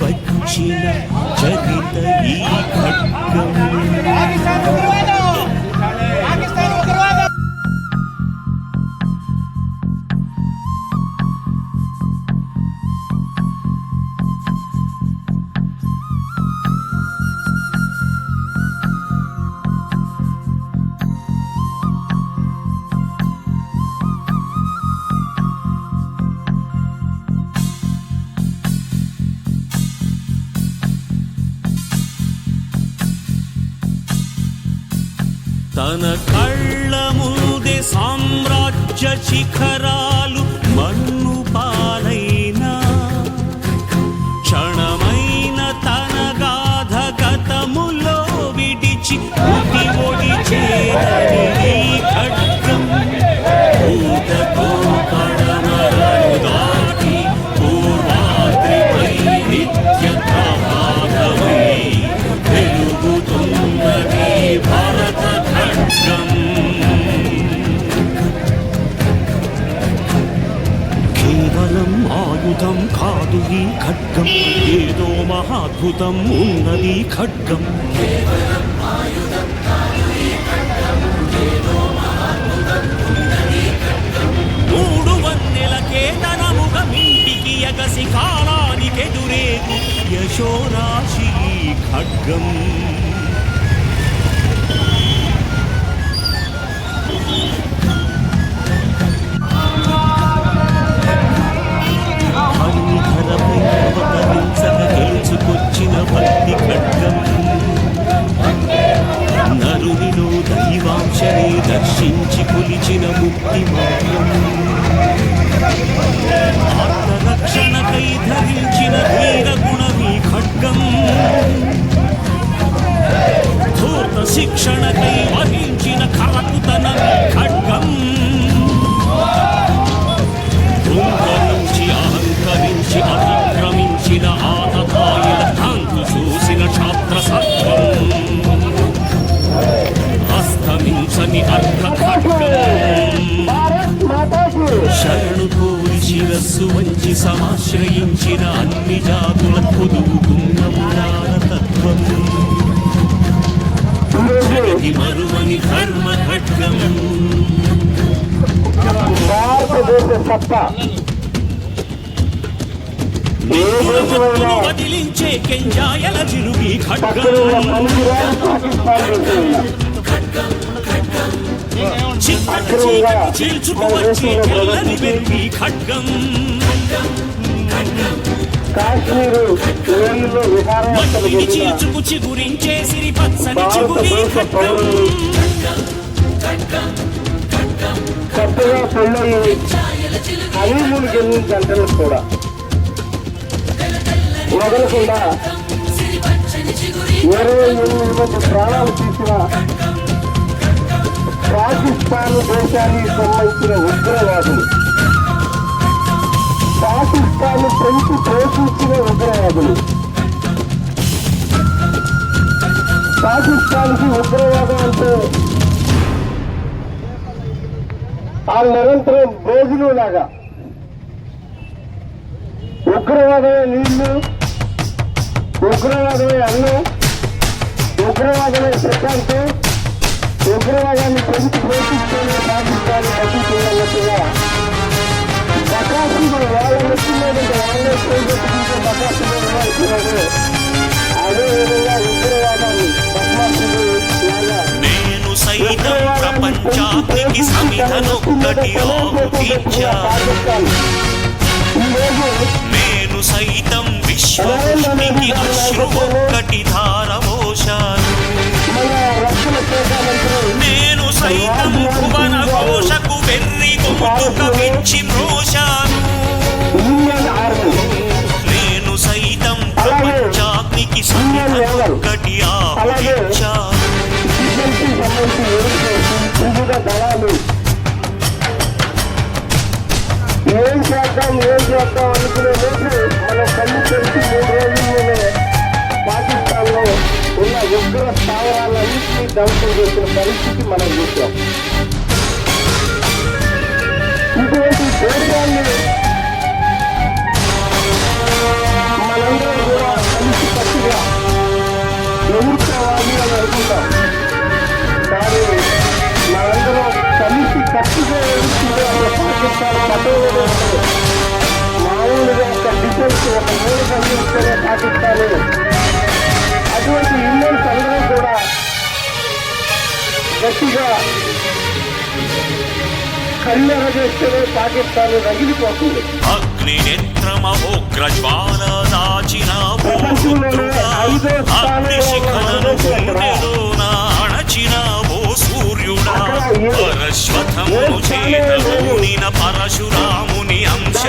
వచ్చిన చరిత ఈ ఖడ్గం. తన కళ్ళ ముందే సామ్రాజ్య శిఖరాలు మన్ను పాలైన క్షణమైన తన గాథ గతములో విడిచి ఉటి ఒడి చేరని ఖడ్గం. భూతతో పడమరలు దాటి పూర్వాద్రిపై నిత్య ప్రమాదమై వెలుగుతున్నది భారత ఖడ్గం. కేవలం ఆయుధం కాదు ఈ ఖడ్గం, ఏదో మహాద్భుతం ఉన్నది ఖడ్గం. మూడు వన్నెల కేతనముగమింటికి ఎగసి కాలానికెదురేగు యశోరాశి ఖడ్గం. హరిధరపై అవతరించక గెలుచుకొచ్చిన భక్తి ఖడ్గం. నరునిలో దైవాంశనే దర్శించి కొలిచిన ముక్తి మార్గం. ఆత్మరక్షణకై ధరించిన ధీర గుణమీ ఖడ్గం. ధూర్త శిక్షణకై వహించిన కరకుతనమీ ఖడ్గం. అహంకరించి అతిక్రమించిన ఆతతాయిల కాంతు చూసిన క్షాత్ర సత్వం. అస్తమించని అర్ధ ఖడ్గం. శరణు కోరి శిరస్సు వంచి సమాశ్రయించిన అన్ని జాతుల పొదుగుతున్న పురాణ తత్వం. జగతి మరువని ధర్మ ఖడ్గం. వదిలించే కెంజాయల జిలుగి ఖడ్గం. చీల్చుకువచ్చే తెల్లని వెలుగి ఖడ్గం. మట్టిని చీల్చుకు చిగురించే సిరి పచ్చని చిగురి ఖడ్గం. కొత్తగా పెళ్ళయి హనీమూన్కి వెళ్ళిన జంటలు కూడా వదలకుండా 28 మంది ప్రాణాలు తీసిన పాకిస్తాన్ దేశానికి సంబంధించిన ఉగ్రవాదులు, పాకిస్తాన్ పెంచి పోషించిన ఉగ్రవాదులు, పాకిస్తాన్కి ఉగ్రవాదం అంటే వాళ్ళు నిరంతరం రోజులు లాగా ఉగ్రవాదమే నీళ్లు, ఉగ్రవాదమే అన్నం, ఉగ్రవాదమే ప్రశాంతి, ఉగ్రవాదాన్ని పెంచి పోషిస్తూనే పాకిస్తాన్ బతుకుతున్నట్టుగా బకాసులు వాళ్ళ వచ్చిందంటే వాళ్ళే చేసేట్టుకుంటే బకాసులు నిర్వహిస్తున్నారు. అదేవిధంగా ఉగ్రవాదాన్ని బకాసులు లాగా నేను సైతం ప్రపంచానికి సమిధనొక్కటి ఆహుతించాను. నేను సైతం విశ్వముష్టికి అశ్రు ఒక్కటి ధారవోశాను. నేను సైతం భువన ఘోషకు వెర్రి గొంతుక విచ్చి మ్రోశాను. నేను సైతం ప్రపంచానికి సమిధనొక్కటి ఆహుతించాను. ఏం చేద్దాం అనుకునే రోజు మన కళ్ళు తెలిసి 3 రోజుల్లోనే పాకిస్తాన్లో ఉన్న ఉగ్ర స్థావరాలన్నింటినీ ధ్వంసం చేసిన పరిస్థితి మనం చూసాం. ఇటువంటి దేశాన్ని మనందరం కూడా కలిసి కట్టుగా ఎదుర్కోవాలి అని అనుకుంటాం. కానీ మనందరం కలిసి కట్టుగా ఎదుర్కొంటే అసలు పాకిస్తాన్ పట్టణంలో మామూలుగా ఒక డిఫెన్స్ ఒక మూడు కలిగిస్తేనే పాకిస్తాన్. అటువంటి ఇండియన్స్ అందరూ కూడా గట్టిగా కళ్ళెర చేస్తేనే పాకిస్తాన్ రగిలిపోతుంది. అగ్ని నేత్రమోగ్ర జ్వాల దాచిన అగ్ని శిఖలను గుండెలోన అణచిన ఓ సూర్యుడా పరశ్వతమును చేతలోనిన పరశురా